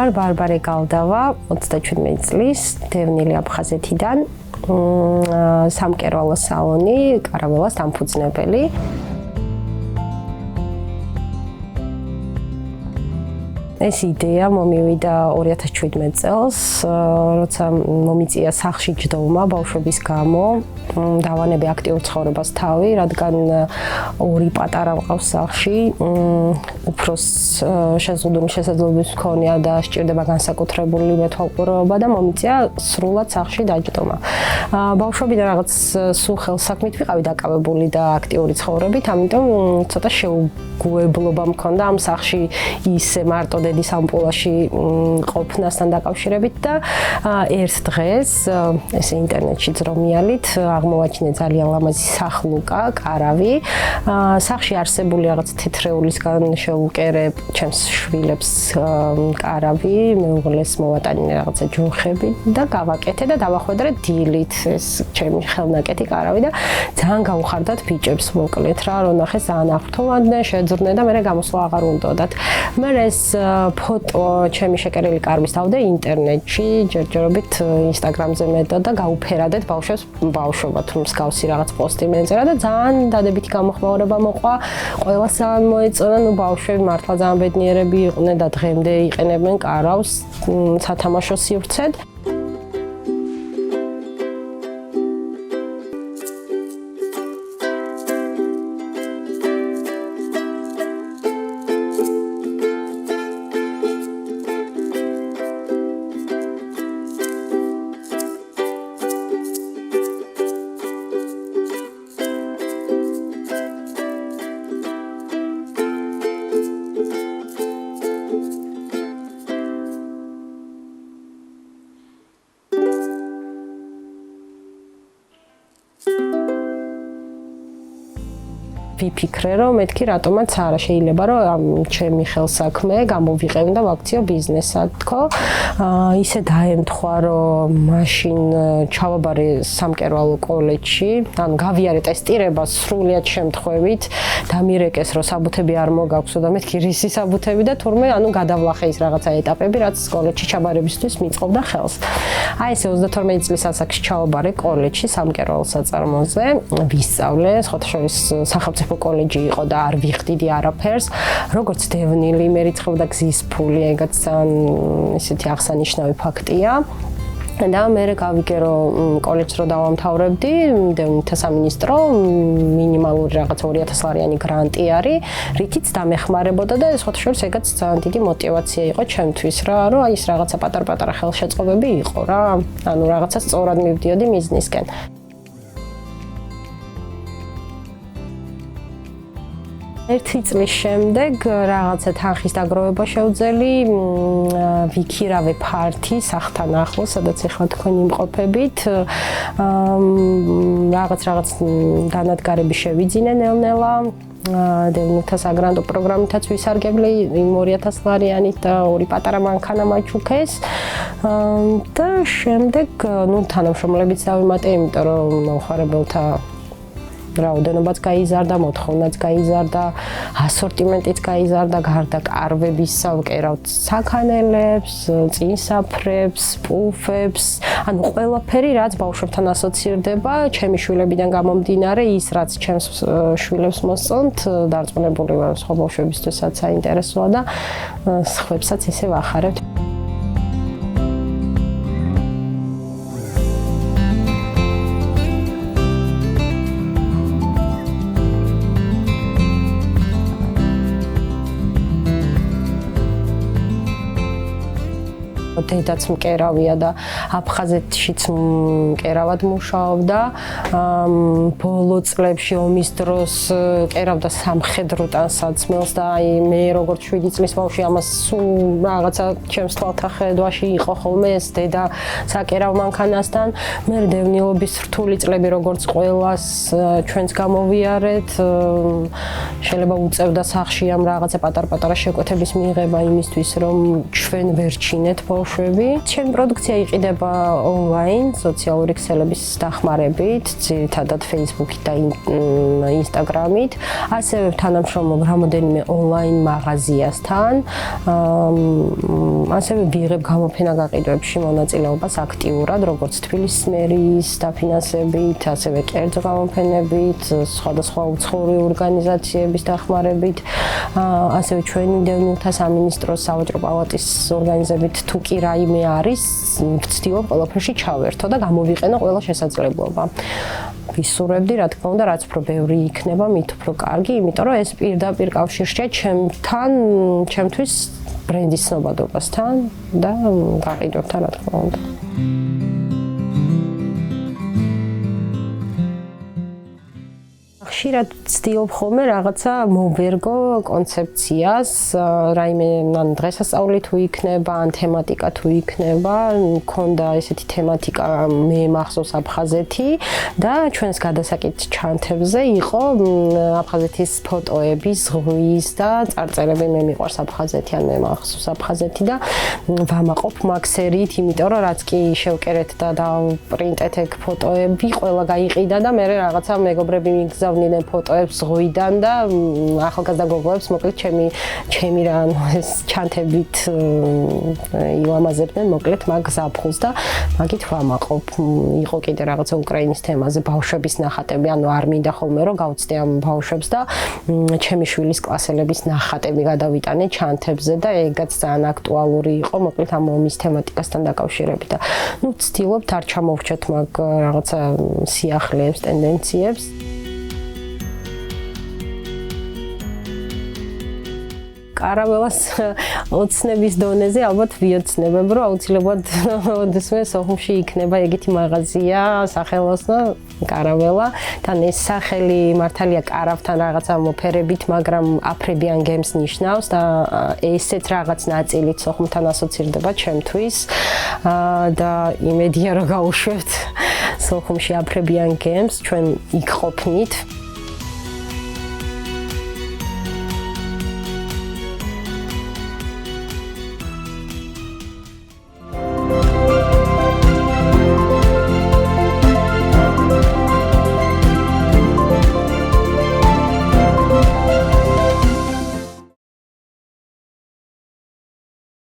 ვარ ბარბარე გალდავა, 37 წლის, დევნილი აფხაზეთიდან, სამკერვალო სალონი, კარაველას დამფუძნებელი. ეს იდეა მომივიდა 2017 წელს, როცა მომიწია სახლში ჯდომა ბავშვების გამო. დავანებე აქტიურ ცხოვრებას თავი, რადგან ორი პატარა მყავს სახლში, უფროს შეზღუდული შესაძლებლობის მქონია და სჭირდება განსაკუთრებული მეთვალყურეობა და მომიწია სრულად სახლში დაჯდომა. ბავშვებიდან რაღაც სულ ხელსაქმით ვიყავი დაკავებული და აქტიური ცხოვრებით, ამიტომ ცოტა შეუგუებლობა მქონდა ამ სახლში ისე მარტო დედის ამპულაში ყოფნასთან დაკავშირებით და ერთ დღეს ესე ინტერნეტში ძრომიალით აღმოვაჩინე ძალიან ლამაზი სახლუკა, კარავი. სახლში არსებული რაღაც თეთრეულისგან შევუკერებ ჩემს შვილებს კარავი, მეუღლეს მოვატანინე რაღაცა ჯოხები და გავაკეთე და დავახვედრე დილით ეს ჩემი ხელნაკეთი კარავი და ძალიან გაუხარდათ ბიჭებს მოკლედ რა, რომ ნახეს ძალიან აღფრთოვანდნენ, შეძრდნენ და მე გამოსვლა აღარ უნდოდათ. მე ეს ფოტო ჩემი შეკერილი კარვის დავდე ინტერნეტში, ჯერჯერობით ინსტაგრამზე მეტად და გაუფერადეთ ბავშვებს ბავშვობა თუ მსგავსი რაღაც პოსტი მეწერა და ძალიან დადებითი გამოხმაურება მოყვა. ყველას ძალიან მოეწონა, ნუ ბავშვები მართლა ძალიან ბედნიერები იყვნენ და დღემდე იყენებენ კარავს სათამაშო სივრცედ. ვიფიქრე, რომ მეთქი რატომაც არა შეიძლება, რომ ამ ჩემი ხელსაქმე გამოვიყენ და ვაქციო ბიზნესად, თქო. ისე დაემთხვა, რომ მაშინ ჩავაბარე სამკერვალო კოლეჯში, ანუ გავიარე ტესტირება სრულიად შემთხვევით, დამირეკეს, რომ საბუთები არ მოგაქვსო და მეთქი რისი საბუთები და თურმე ანუ გადავლახე ის რაღაცა ეტაპები, რაც კოლეჯში ჩაბარებისთვის მიწყობდა ხელს. აი ესე 32 წლის ასაკში ჩავაბარე კოლეჯში სამკერვალო საწარმოზე, ვისწავლე, სხვათა შორის სახელმწიფო კოლეჯი იყო და არ ვიხდიდი არაფერს, როგორც დევნილი მერიცხობდა გზის ფული, ეგაც ძალიან ისეთი აღსანიშნავი ფაქტია. და მე გავიგე, რომ კოლეჯს რო დავამთავრებდი, დევნილთა სამინისტრო მინიმალური რაღაც 2000 ლარიანი გრანტი არის, რითიც დამეხმარებოდა და სხვათა შორის ეგაც ძალიან დიდი мотиваცია იყო ჩემთვის რა, რომ აი ეს რაღაცა პატარ-პატარა ხელშეწყობები იყო რა, ანუ რაღაცა სწორად მივდიოდი მიზნისკენ. ერთი წლის შემდეგ რაღაცა თანხის დაგროვება შევძელი, ვიქირავე ფართი სახლთან ახლოს, სადაც ახლა თქვენ იმყოფებით. რაღაც დანადგარები შევიძინე ნელ-ნელა. დევნილთა საგრანტო პროგრამითაც ვისარგებლე იმ 2000 ლარიანით და ორი პატარა მანქანა მაჩუქეს. და შემდეგ, თანამშრომლებიც დავიმატე, იმიტომ რომ მომხმარებელთა რაოდენობაც გაიზარდა, მოთხოვნაც გაიზარდა, ასორტიმენტიც გაიზარდა, გარდა კარვებისა ვკერავთ საქანელებს, წინსაფრებს, პუფებს, ანუ ყველაფერი, რაც ბავშვებთან ასოცირდება, ჩემი შვილებიდან გამომდინარე, ის რაც ჩემს შვილებს მოსწონთ, დარწმუნებული ვარ, სხვა ბავშვებისთვისაც საინტერესოა და სხვებსაც ესე ვახარებთ. დედაც მკერავია და აფხაზეთშიც მკერავად მუშაობდა. ბოლო წლებში ომის დროს კერავდა სამხედრო ტანსაცმელს და აი მე როგორც 7 წლის ბავშვი ამას სულ რაღაცა ჩემს თვალთა ხედვაში იყო ხოლმე ეს დედა საკერავ მანქანასთან. მე დევნილობის რთული წლები როგორც ყველას ჩვენც გამოვიარეთ. შეიძლება უწევდა სახლში ამ რაღაცა პატარ-პატარა შეკვეთების მიღება იმისთვის რომ ჩვენ ვერ ჩინეთ ბავშვს ბავშვები. ჩემი პროდუქცია იყიდება ონლაინ, სოციალური ქსელების დახმარებით, ძირითადად Facebook-ით და Instagram-ით. ასევე თანამშრომლობ რამოდენიმე ონლაინ მაღაზიასთან. ასევე ვიღებ გამოფენა გაყიდვებში მონაწილეობას აქტიურად, როგორც თბილისის მერის დაფინანსებით, ასევე კერძო გამოფენებით, სხვადასხვა უცხოური ორგანიზაციების დახმარებით, ასევე ჩვენი მდევნულთა სამინისტროს სავაჭრო პალატის ორგანიზებით თუ კი რაიმე არის, ვცდილობ ყველაფერში ჩავერთო და გამოვიყენო ყველა შესაძლებლობა. ვისურვებდი, რა თქმა უნდა, რაც უფრო ბევრი იქნება, მით უფრო კარგი, იმიტომ რომ ეს პირდაპირ კავშირშია ჩემთან, ჩემთვის ბრენდის ცნობადობასთან და გაყიდვებთან, რა თქმა უნდა. ხშირად ვცდილობ ხოლმე რაღაცა მოვერგო კონცეფციას, რაიმე ან დღესასწაული თუ იქნება, ან თემატიკა თუ იქნება, მქონდა ესეთი თემატიკა მე მახსოვს აფხაზეთი და ჩვენს გადასაკით ჩანთებზე იყო აფხაზეთის ფოტოები, ზღვის და წარწერები მე მიყვარს აფხაზეთი, ან მე მახსოვს აფხაზეთი და ვამაყობ მაქსერით, იმიტომ რომ რაც კი შევკერეთ და დავპრინტეთ ეგ ფოტოები, ყველა გაიყიდა და მე რაღაცა მეგობრები მიგზავნდნენ ფოტოებს ზღვიდან და ახალგაზრდა გოგოებს მოკლედ ჩემი რა ეს ჩანთებით ილამაზებდნენ მოკლედ მაგ ზაფხულს და მაგით ვამაყობ. იყო კიდე რაღაცა უკრაინის თემაზე ბავშვების ნახატები, ანუ არ მინდა ხოლმე რომ გავწდე ამ ბავშვებს და ჩემი შვილის კლასელების ნახატები გადავიტანე ჩანთებზე და ეგაც ძალიან აქტუალური იყო მოკლედ ამ ომის თემატიკასთან დაკავშირებით და ნუ ვცდილობთ არ ჩამოვრჩეთ მაგ რაღაცა სიახლეებს, ტენდენციებს. კარაველას ოცნების დონეზე ალბათ ვიოცნებებ, რომ აუცილებლად ოდესმე სოხუმში იქნება ეგეთი მაღაზია, სახელოსნო კარაველა. თან ეს სახელი მართალია კარავთან რაღაცა მოფერებით, მაგრამ აფრებიან გემს ნიშნავს და ესეც რაღაც ნაწილით სოხუმთან ასოცირდება ჩემთვის. და იმედია რომ გავუშვებთ სოხუმში აფრებიან გემს, ჩვენ იქ ყოფნით.